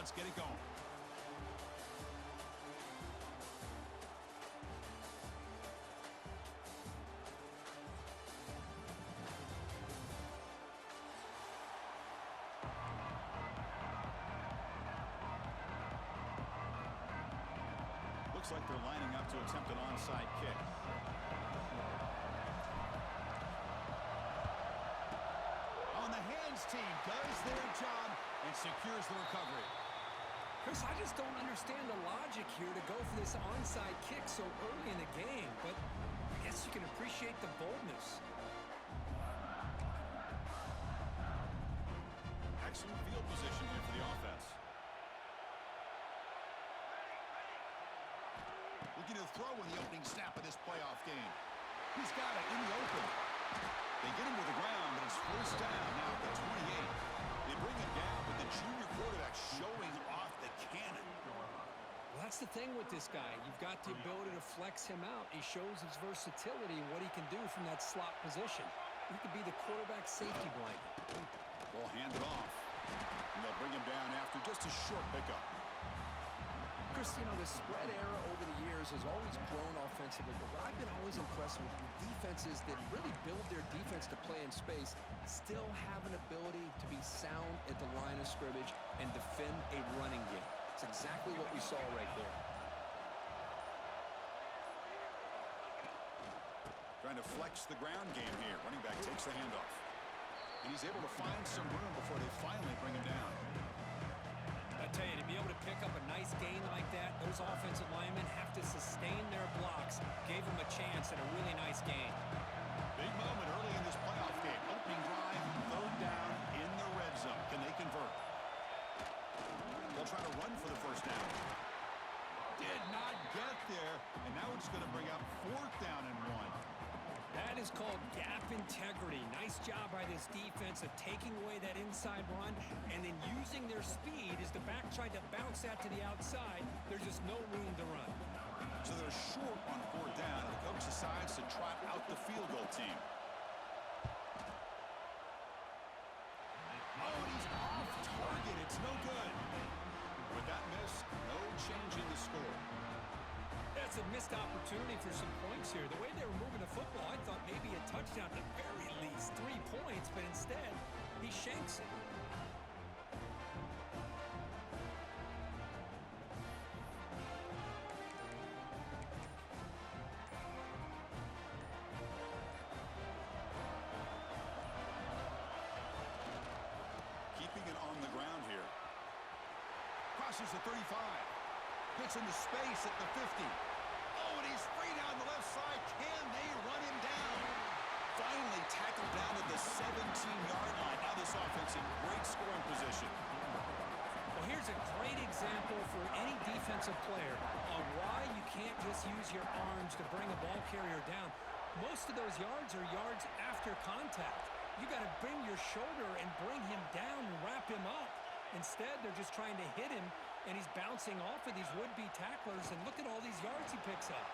Let's get it going. Looks like they're lining up to attempt an onside kick. On the hands team does their job and secures the recovery. Chris, I just don't understand the logic here to go for this onside kick so early in the game, but I guess you can appreciate the boldness. Excellent field position here for the offense. Looking to throw in the opening snap of this playoff game. He's got it in the open. They get him to the ground, but it's first down now at the 28. They bring him down, but the junior quarterback showing off the cannon. Well, that's the thing with this guy. You've got the ability to flex him out. He shows his versatility and what he can do from that slot position. He could be the quarterback safety blanket. They'll hand it off. And they'll bring him down after just a short pickup. Chris, you know, the spread era over the years has always grown offensively, but what I've been always impressed with defenses that really build their defense to play in space still have an ability to be sound at the line of scrimmage and defend a running game. It's exactly what we saw right there. Trying to flex the ground game here. Running back takes the handoff. And he's able to find some room before they finally bring him down. I tell you, to be able to pick up a nice gain like that, those offensive linemen have to sustain their blocks. Gave them a chance at a really nice gain. Big moment early in this playoff game. Opening drive, third down in the red zone. Can they convert? They'll try to run for the first down. Did not get there, and now it's going to bring up fourth down and 1. That is called gap integrity. Nice job by this defense of taking away that inside run and then using their speed as the back tried to bounce that to the outside. There's just no room to run. So they're short on fourth down, and the coach decides to trot out the field goal team. Oh, and he's off target. It's no good. With that miss, no change in the score. That's a missed opportunity for some points here. The way they were moving the football, I thought maybe a touchdown at the very least, 3 points, but instead, he shanks it. Keeping it on the ground here. Crosses the 35. Gets into space at the 50. Oh, and he's free down the left side. Can they run him down? Finally tackled down at the 17-yard line. Now this offense in great scoring position. Well, here's a great example for any defensive player of why you can't just use your arms to bring a ball carrier down. Most of those yards are yards after contact. You got to bring your shoulder and bring him down and wrap him up. Instead, they're just trying to hit him, and he's bouncing off of these would-be tacklers, and look at all these yards he picks up.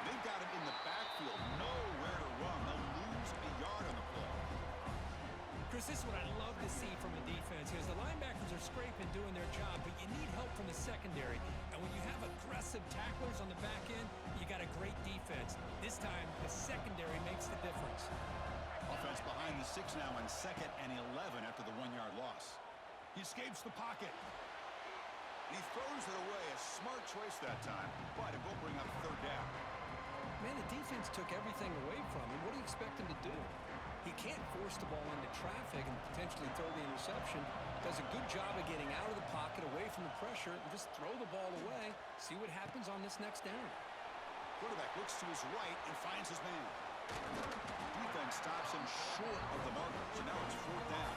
They've got him in the backfield, nowhere to run. They'll lose a yard on the play. Chris, this is what I love to see from a defense. As the linebackers are scraping, doing their job, but you need help from the secondary. And when you have aggressive tacklers on the back end, you got a great defense. This time, the secondary makes the difference. Offense behind the 6 now on 2nd and 11 after the 1-yard loss. He escapes the pocket. And he throws it away. A smart choice that time, but it will bring up third down. Man, the defense took everything away from him. What do you expect him to do? He can't force the ball into traffic and potentially throw the interception. Does a good job of getting out of the pocket, away from the pressure, and just throw the ball away. See what happens on this next down. Quarterback looks to his right and finds his man. Defense stops him short of the marker, so now it's fourth down.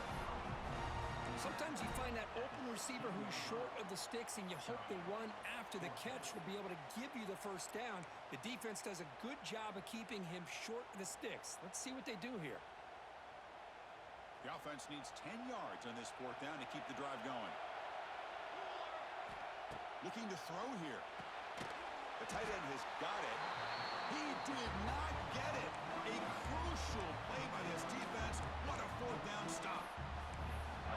Sometimes you find that open receiver who's short of the sticks, and you hope the run after the catch will be able to give you the first down. The defense does a good job of keeping him short of the sticks. Let's see what they do here. The offense needs 10 yards on this fourth down to keep the drive going. Looking to throw here. The tight end has got it. He did not get it. A crucial play by this defense. What a fourth down stop.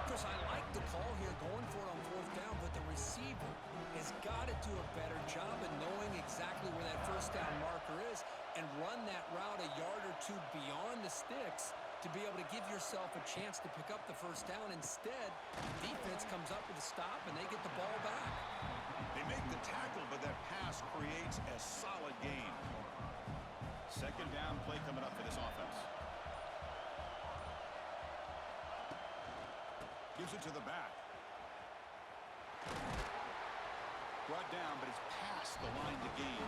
Chris, I like the call here, going for better job of knowing exactly where that first down marker is and run that route a yard or two beyond the sticks to be able to give yourself a chance to pick up the first down. Instead, the defense comes up with a stop, and they get the ball back. They make the tackle, but that pass creates a solid gain. Second down play coming up for this offense. Gives it to the back. Brought down, but it's past the line to gain.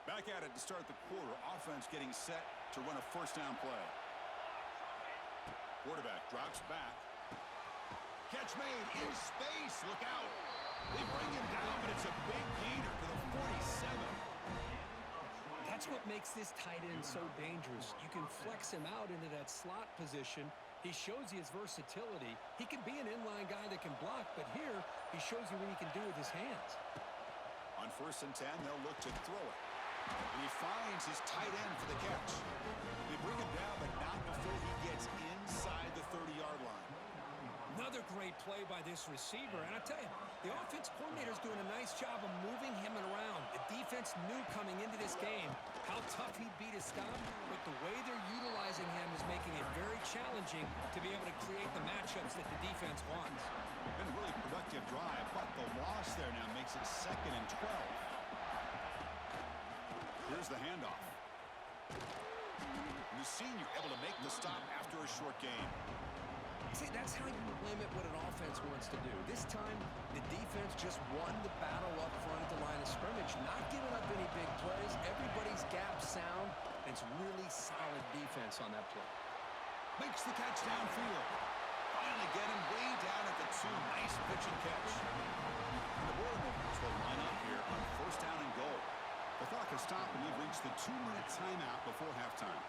Back at it to start the quarter. Offense getting set to run a first down play. Quarterback drops back. Catch made in space. Look out. They bring him down, but it's a big gainer to the 47. That's what makes this tight end so dangerous. You can flex him out into that slot position. He shows you his versatility. He can be an inline guy that can block, but here he shows you what he can do with his hands. On 1st and 10, they'll look to throw it. And he finds his tight end for the catch. They bring him down, but not before he gets inside the 30-yard line. Another great play by this receiver. And I tell you, the offense coordinator's doing a nice job of moving him around. The defense knew coming into this game how tough he'd be to stop, but the way they're utilizing him is making it very challenging to be able to create the matchups that the defense wants. Been a really productive drive, but the loss there now makes it 2nd and 12. Here's the handoff. The senior able to make the stop after a short gain. See, that's how you limit what an offense wants to do. This time, the defense just won the battle up front at the line of scrimmage, not giving up any big plays. Everybody's gap sound, and it's really solid defense on that play. Makes the catch downfield. Finally get him way down at the 2. Nice pitch and catch. And the Boilermakers will line up here on 1st down and goal. The clock has stopped, and we've reached the 2-minute timeout before halftime.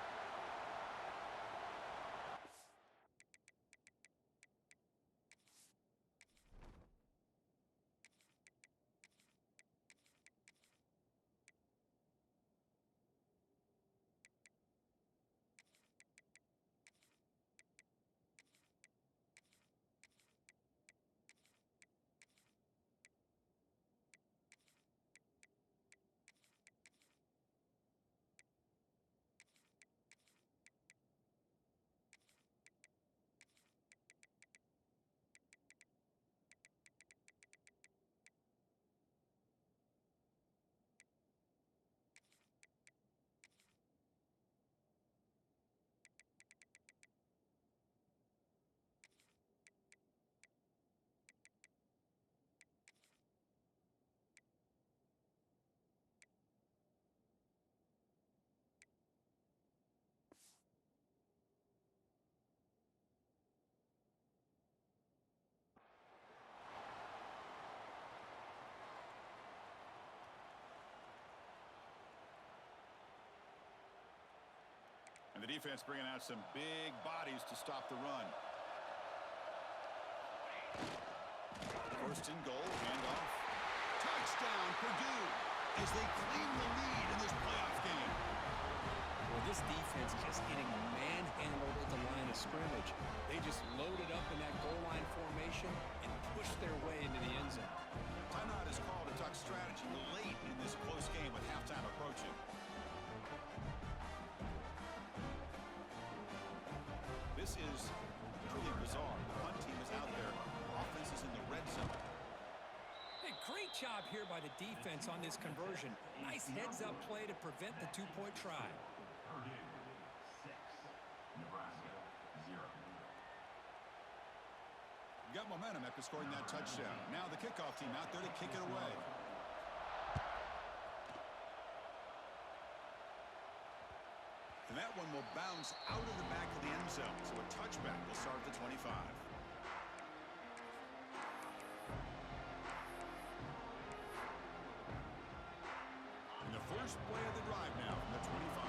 And the defense bringing out some big bodies to stop the run. 1st and goal, handoff. Touchdown, Purdue, as they claim the lead in this playoff game. Well, this defense just getting manhandled at the line of scrimmage. They just loaded up in that goal line formation and pushed their way into the end zone. Timeout is called a Duck strategy late in this close game with halftime approaching. This is truly bizarre. The punt team is out there. Offense is in the red zone. Hey, great job here by the defense on this conversion. Nice heads-up play to prevent the 2-point try. Purdue 6, Nebraska 0. You got momentum after scoring that touchdown. Now the kickoff team out there to kick it away. And that one will bounce out of the back of the end zone. So a touchback will start at the 25. And the first play of the drive now from the 25.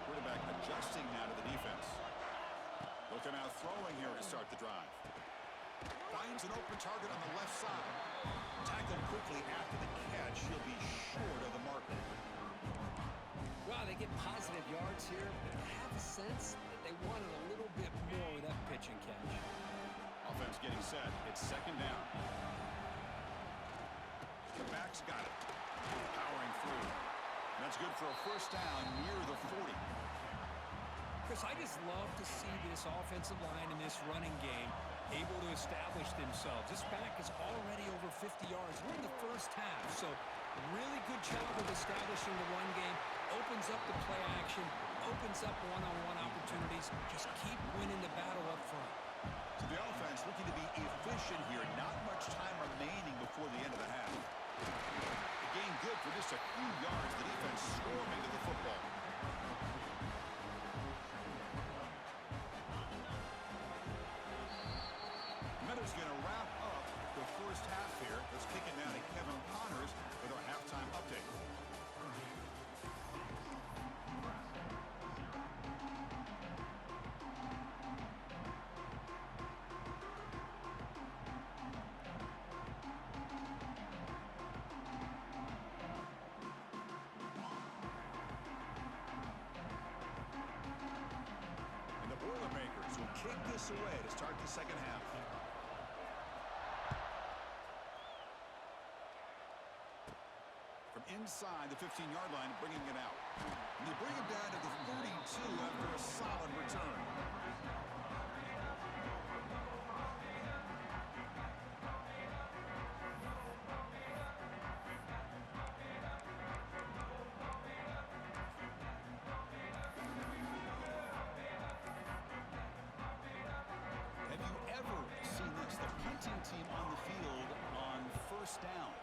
We're quarterback adjusting now to the defense. Looking out throwing here to start the drive. Finds an open target on the left side. Tackled quickly after the catch. He'll be short of the marker. Wow, they get positive yards here, but I have a sense that they wanted a little bit more with that pitch and catch. Offense getting set. It's second down. The back's got it. Powering through. And that's good for a first down near the 40. Chris, I just love to see this offensive line in this running game able to establish themselves. This back is already over 50 yards. We're in the first half, so really good job of establishing the run game. Opens up the play action, opens up one-on-one opportunities. Just keep winning the battle up front. So the offense looking to be efficient here. Not much time remaining before the end of the half. The game good for just a few yards. The defense swarming to the football. Meadows going to wrap up the first half here. Let's kick it down to Kevin Connors with our halftime update. And the Boilermakers will kick this away to start the second half. Inside the 15-yard line, bringing it out. And they bring it down to the 42 after a solid return. Have you ever seen this? The punting team on the field on first down.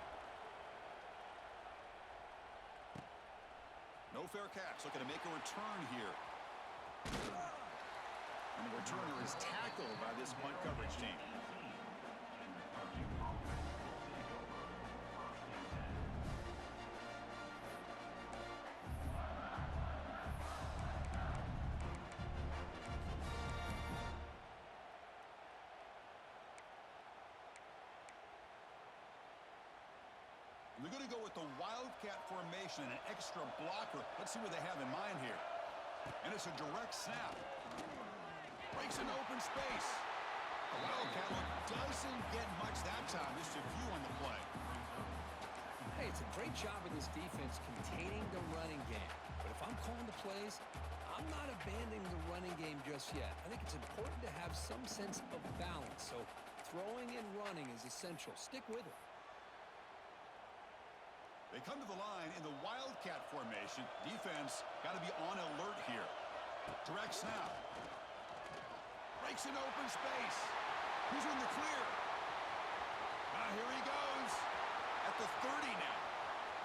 No fair catch. Looking to make a return here. And the returner is tackled by this punt coverage team. They're going to go with the Wildcat formation and an extra blocker. Let's see what they have in mind here. And it's a direct snap. Breaks an open space. The Wildcat look doesn't get much that time. Just a few on the play. Hey, it's a great job of this defense containing the running game. But if I'm calling the plays, I'm not abandoning the running game just yet. I think it's important to have some sense of balance. So throwing and running is essential. Stick with it. They come to the line in the Wildcat formation. Defense got to be on alert here. Direct snap. Breaks an open space. Who's in the clear? Here he goes. At the 30 now.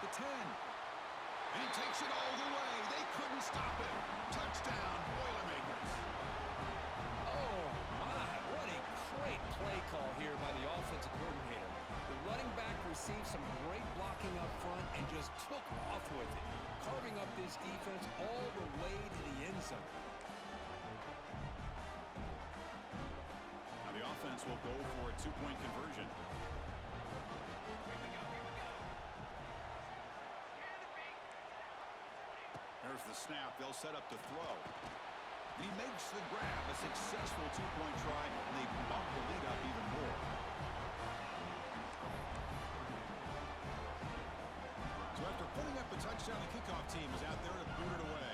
The 10. And he takes it all the way. They couldn't stop him. Touchdown, Boilermakers. Oh, my. What a great play call here by the offensive coordinator. The running back received some great blocking up front and just took off with it, carving up this defense all the way to the end zone. Now the offense will go for a two-point conversion. There's the snap. They'll set up to throw. And he makes the grab, a successful two-point try, and they bump the lead up even more. So after putting up a touchdown, the kickoff team is out there to boot it away.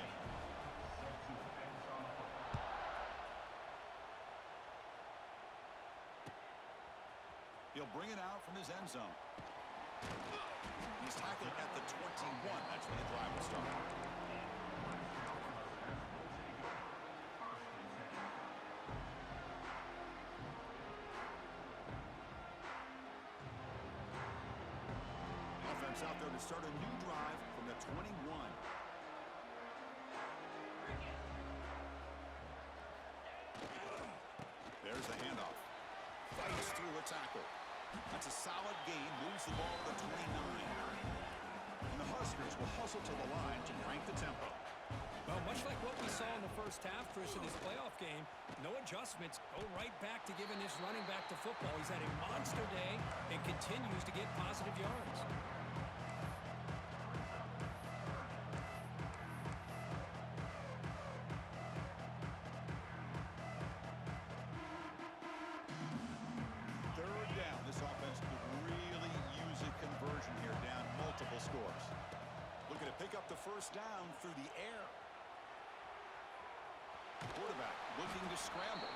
He'll bring it out from his end zone. He's tackled at the 21. That's where the drive will start. Offense out there to start a new drive from the 21. There's the handoff. Fights through a tackle. That's a solid gain. Moves the ball to the 29. And the Huskers will hustle to the line to crank the tempo. Well, much like what we first half, Chris, of this playoff game. No adjustments. Go right back to giving this running back to football. He's had a monster day and continues to get positive yards. Third down. This offense could really use a conversion here, down multiple scores. Looking to pick up the first down through the air. Quarterback looking to scramble.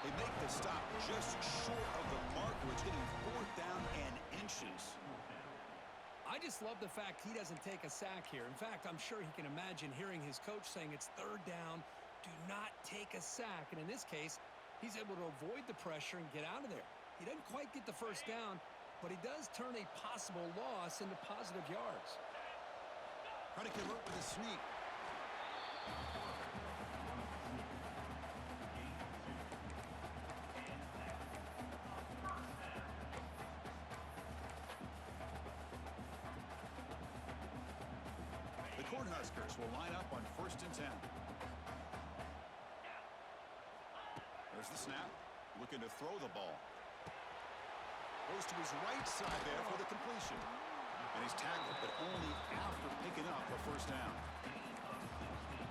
They make the stop just short of the marker. It's getting fourth down and inches. I just love the fact he doesn't take a sack here. In fact, I'm sure he can imagine hearing his coach saying it's third down, do not take a sack. And in this case, he's able to avoid the pressure and get out of there. He doesn't quite get the first down, but he does turn a possible loss into positive yards. Trying to convert with a sneak. The Cornhuskers will line up on 1st and 10. There's the snap. Looking to throw the ball. Goes to his right side there for the completion. And he's tackled, but only after picking up a first down.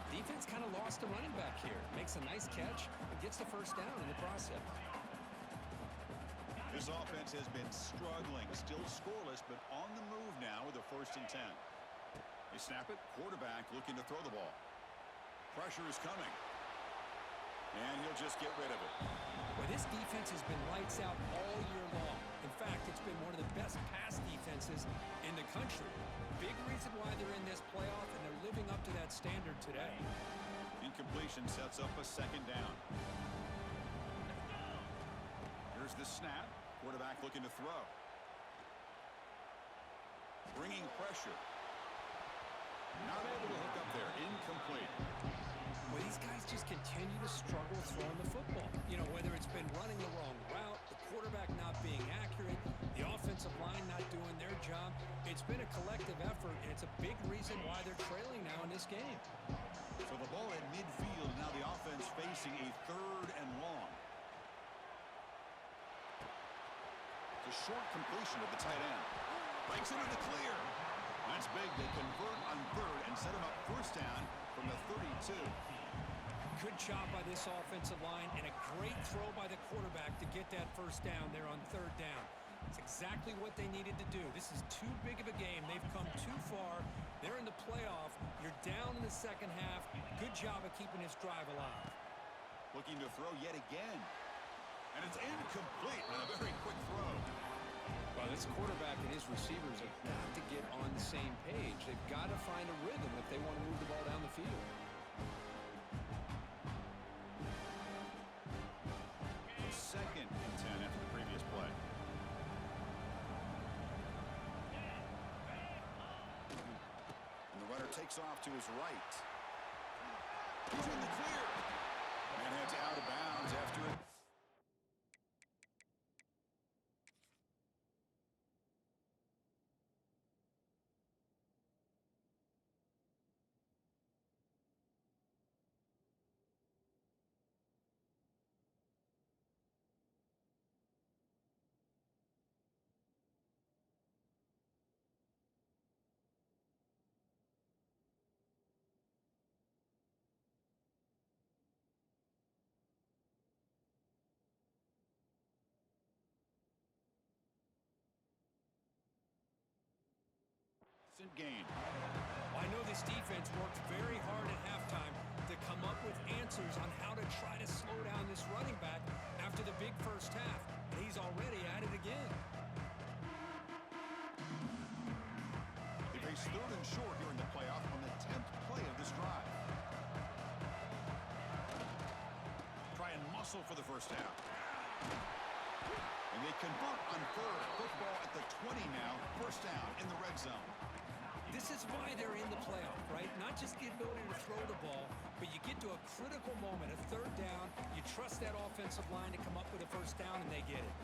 Defense kind of lost a running back here. Makes a nice catch and gets the first down in the process. This offense has been struggling, still scoreless, but on the move now with a 1st and 10. They snap it. Quarterback looking to throw the ball. Pressure is coming. And he'll just get rid of it. Well, this defense has been lights out all year long. In fact, it's been one of the best pass defenses in the country. Big reason why they're in this playoff, and they're living up to that standard today. Incompletion sets up a 2nd down. Here's the snap. Quarterback looking to throw. Bringing pressure. Not able to hook up there. Incomplete. Well, these guys just continue to struggle throwing the football. You know, whether it's been running the wrong route, the quarterback not being accurate, the offensive line not doing their job. It's been a collective effort, and it's a big reason why they're trailing now in this game. So the ball at midfield, now the offense facing a 3rd and long. The short completion of the tight end. Breaks into the clear. That's big. They convert on 3rd and set him up first down from the 32. Good job by this offensive line and a great throw by the quarterback to get that first down there on 3rd down. It's exactly what they needed to do. This is too big of a game. They've come too far. They're in the playoff. You're down in the 2nd half. Good job of keeping this drive alive. Looking to throw yet again. And it's incomplete on a very quick throw. Well, this quarterback and his receivers have got to get on the same page. They've got to find a rhythm if they want to move the ball down the field. 2nd and 10 after the previous play. And the runner takes off to his right. He's in the clear. And heads out of bounds after it. Gain. Well, I know this defense worked very hard at halftime to come up with answers on how to try to slow down this running back after the big first half, and he's already at it again. They face 3rd and short here in the playoff on the 10th play of this drive. Try and muscle for the first down. And they convert on 3rd. Football at the 20 now. First down in the red zone. This is why they're in the playoff, right? Not just the ability to throw the ball, but you get to a critical moment, a 3rd down. You trust that offensive line to come up with a first down, and they get it.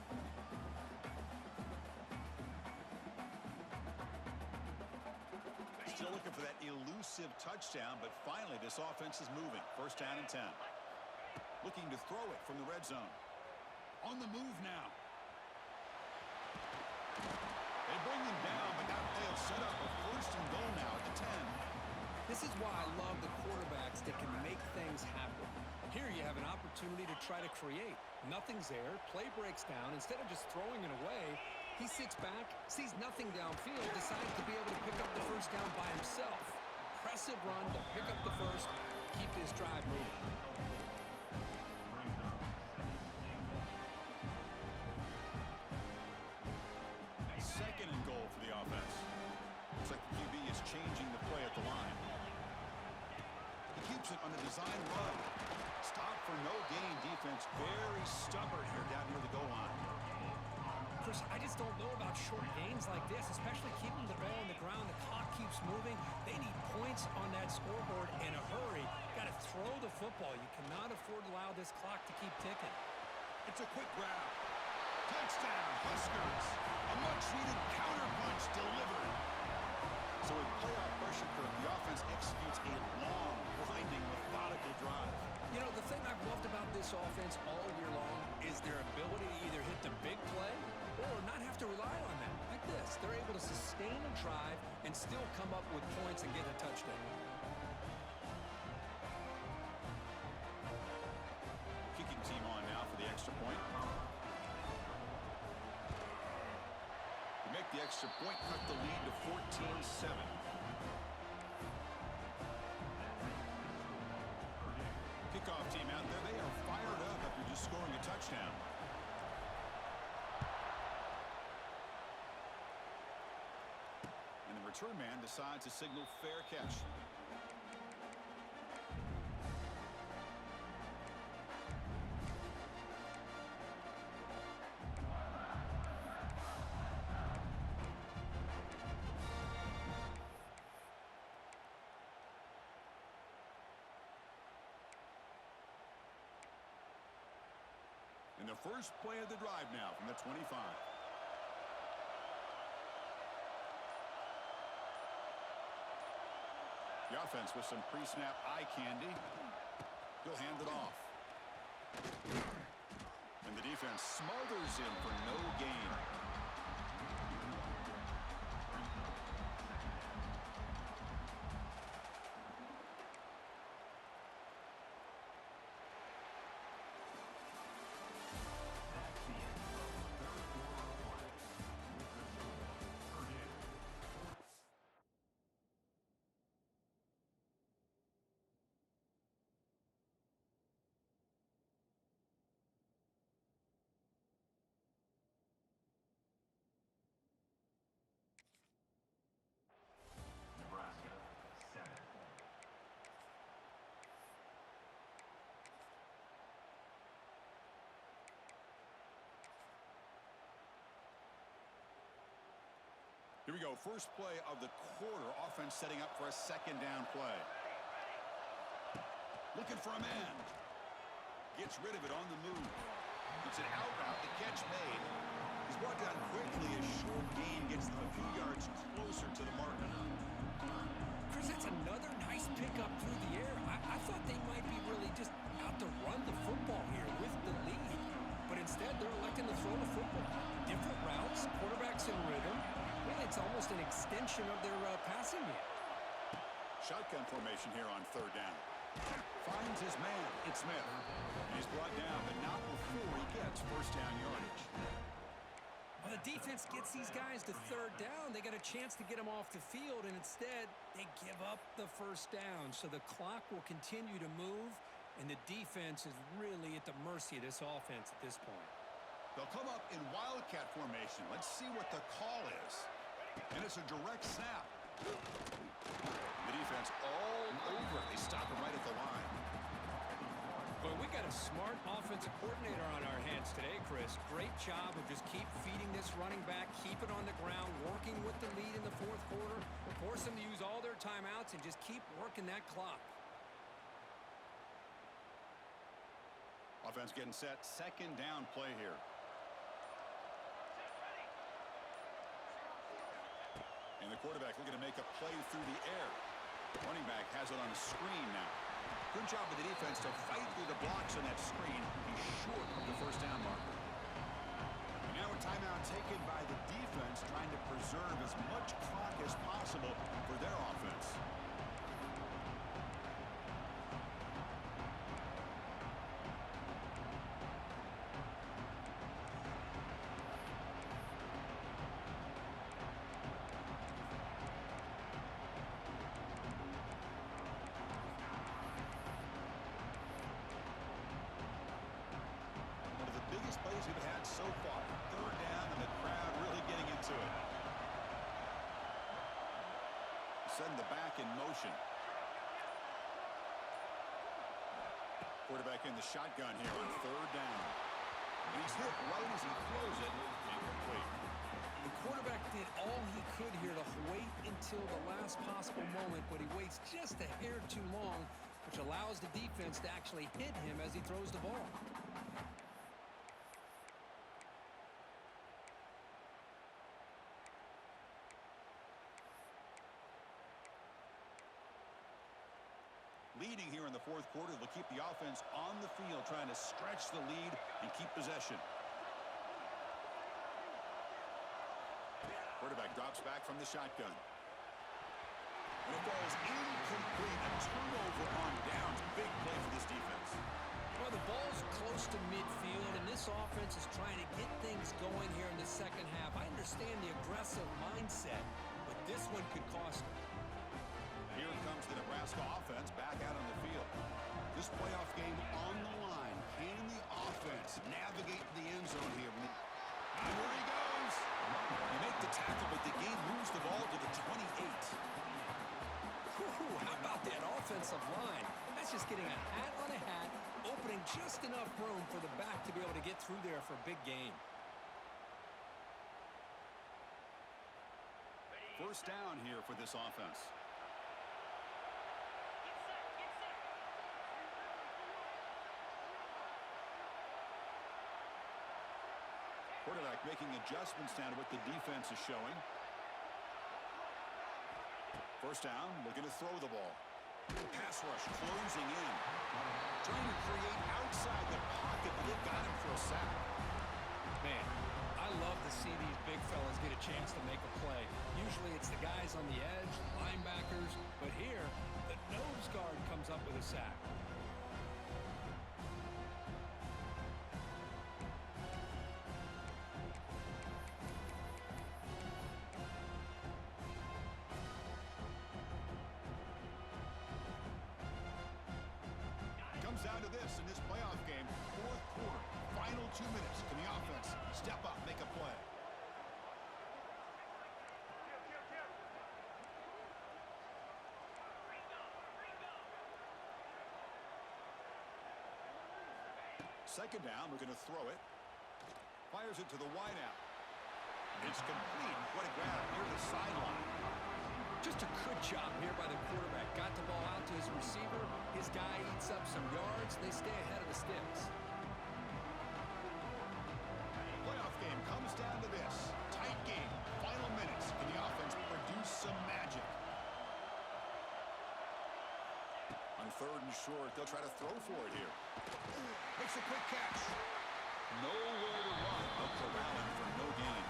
Still looking for that elusive elusive touchdown, but finally this offense is moving. First down and 10. Looking to throw it from the red zone. On the move now. They bring him down, but that play will set up a first and goal now at the 10. This is why I love the quarterbacks that can make things happen. Here you have an opportunity to try to create. Nothing's there. Play breaks down. Instead of just throwing it away, he sits back, sees nothing downfield, decides to be able to pick up the first down by himself. Impressive run to pick up the first, keep this drive moving. Second and goal for the offense. Looks like the QB is changing the play at the line. He keeps it on a design run. Stop for no gain defense. Very stubborn here down near the goal line. Chris, I just don't know about short gains like this, especially keeping the ball on the ground. The clock keeps moving. They need points on that scoreboard in a hurry. Got to throw the football. You cannot afford to allow this clock to keep ticking. It's a quick grab. Touchdown, Huskers. A much-needed counterpunch delivered. So with playoff pressure curve, the offense executes a long, grinding, methodical drive. You know, the thing I've loved about this offense all year long is their ability to either hit the big play or not have to rely on that. Like this, they're able to sustain a drive and still come up with points and get a touchdown. Kicking team on now for the extra point. To make the extra point, cut the lead to 14-7. Kickoff team out there, they are fired up after just scoring a touchdown. And the return man decides to signal fair catch. And the first play of the drive now from the 25. The offense with some pre-snap eye candy. He'll hand it off. And the defense smothers him for no gain. Nebraska 7. Here we go. First play of the quarter. Offense setting up for a second down play. Looking for a man. Gets rid of it on the move. It's an out route. The catch made. He's brought down quickly. A short gain gets them a few yards closer to the mark. Chris, that's another nice pickup through the air. I thought they might be really just out to run the football here with the lead. But instead, they're electing to throw the football. Different routes, quarterbacks in rhythm. Really, it's almost an extension of their passing game. Shotgun formation here on third down. Finds his man. It's Smith. He's brought down, but not before he gets first down yardage. Well, the defense gets these guys to third down. They got a chance to get them off the field, and instead, they give up the first down. So the clock will continue to move, and the defense is really at the mercy of this offense at this point. They'll come up in Wildcat formation. Let's see what the call is. And it's a direct snap. The defense all over. They stop him right at the line. Well, we got a smart offensive coordinator on our hands today, Chris. Great job of just keep feeding this running back, keep it on the ground, working with the lead in the fourth quarter, force them to use all their timeouts, and just keep working that clock. Offense getting set. Second down play here. And the quarterback looking to make a play through the air. Running has it on the screen now. Good job of the defense to fight through the blocks on that screen. He's short of the first down marker. And now a timeout taken by the defense, trying to preserve as much clock as possible for their offense. Plays we've had so far. Third down and the crowd really getting into it. Send the back in motion. Quarterback in the shotgun here on third down. And he's hit right as he throws it. Incomplete. The quarterback did all he could here to wait until the last possible moment, but he waits just a hair too long, which allows the defense to actually hit him as he throws the ball. Leading here in the fourth quarter, they'll keep the offense on the field, trying to stretch the lead and keep possession. Quarterback drops back from the shotgun. And it falls incomplete. A turnover on downs. Big play for this defense. Well, the ball's close to midfield, and this offense is trying to get things going here in the second half. I understand the aggressive mindset, but this one could cost them. Here comes the Nebraska offense back out on the field. This playoff game on the line. Can the offense navigate the end zone here? And there he goes. You make the tackle, but the game moves the ball to the 28. Ooh, how about that offensive line? That's just getting a hat on a hat, opening just enough room for the back to be able to get through there for a big game. First down here for this offense. Quarterback making adjustments now to what the defense is showing. First down, looking to throw the ball. Pass rush closing in. Trying to create outside the pocket, but they've got him for a sack. Man, I love to see these big fellas get a chance to make a play. Usually it's the guys on the edge, linebackers, but here, the nose guard comes up with a sack. Down to this in this playoff game, fourth quarter, final 2 minutes. Can the offense step up, make a play? Second down, we're going to throw it. Fires it to the wideout. It's complete. What a grab near the sideline. Just a good job here by the quarterback. Got the ball out to his receiver. His guy eats up some yards. They stay ahead of the sticks. Playoff game comes down to this. Tight game. Final minutes. Can the offense produce some magic? On third and short, they'll try to throw for it here. Makes a quick catch. Nowhere to run, but corralling for no gain.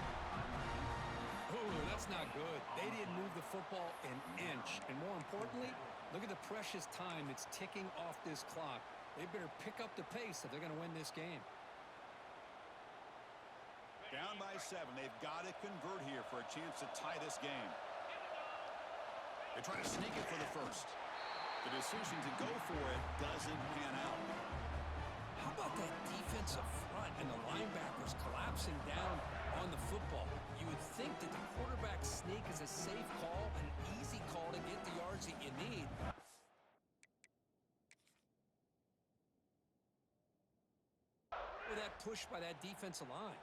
Oh, that's not good. They didn't move the football an inch. And more importantly, look at the precious time that's ticking off this clock. They better pick up the pace if they're going to win this game. Down by 7. They've got to convert here for a chance to tie this game. They try to sneak it for the first. The decision to go for it doesn't pan out. How about that defensive front and the linebackers collapsing down on the football? You would think that the quarterback sneak is a safe call, an easy call to get the yards that you need. With that push by that defensive line.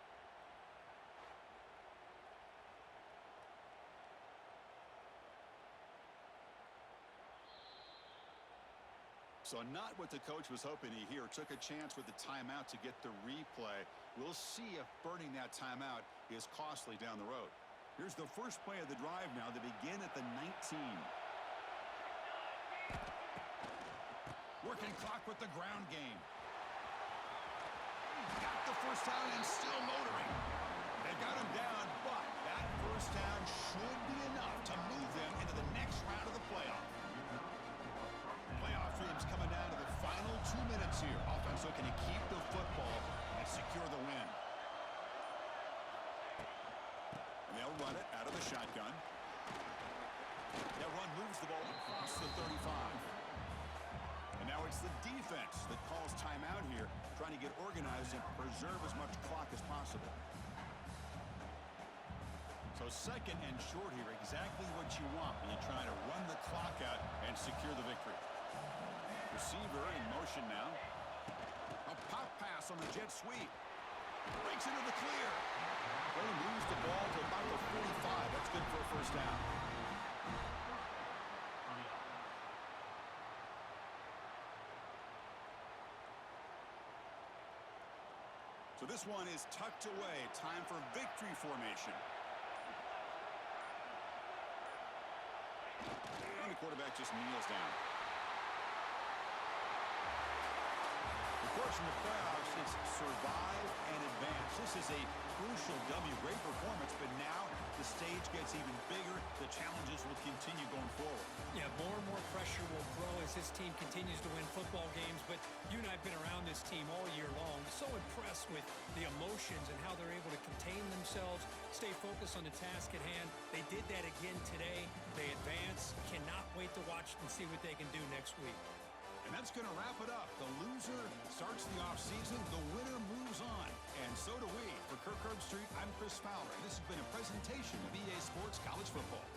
So not what the coach was hoping to hear. Took a chance with the timeout to get the replay. We'll see if burning that timeout is costly down the road. Here's the first play of the drive now. They begin at the 19. Working clock with the ground game. Got the first down and still motoring. They got him down, but that first down should be enough to move them into the next round of the playoff. Playoff dreams coming down to the final 2 minutes here. Offense looking to keep the football and secure the win. And they'll run it out of the shotgun. That run moves the ball across the 35. And now it's the defense that calls timeout here, trying to get organized and preserve as much clock as possible. So second and short here, exactly what you want when you try to run the clock out and secure the victory. Receiver in motion now. A pop pass on the jet sweep. Breaks into the clear. Only moves the ball to about the 45. That's good for a first down. So this one is tucked away. Time for victory formation. And the quarterback just kneels down. Of course, in the playoffs, it's survive and advance. This is a crucial W. Great performance, but now the stage gets even bigger. The challenges will continue going forward. Yeah, more and more pressure will grow as this team continues to win football games, but you and I have been around this team all year long. So impressed with the emotions and how they're able to contain themselves, stay focused on the task at hand. They did that again today. They advance. Cannot wait to watch and see what they can do next week. And that's going to wrap it up. The loser starts the offseason. The winner moves on. And so do we. For Kirk Herbstreit, I'm Chris Fowler. This has been a presentation of EA Sports College Football.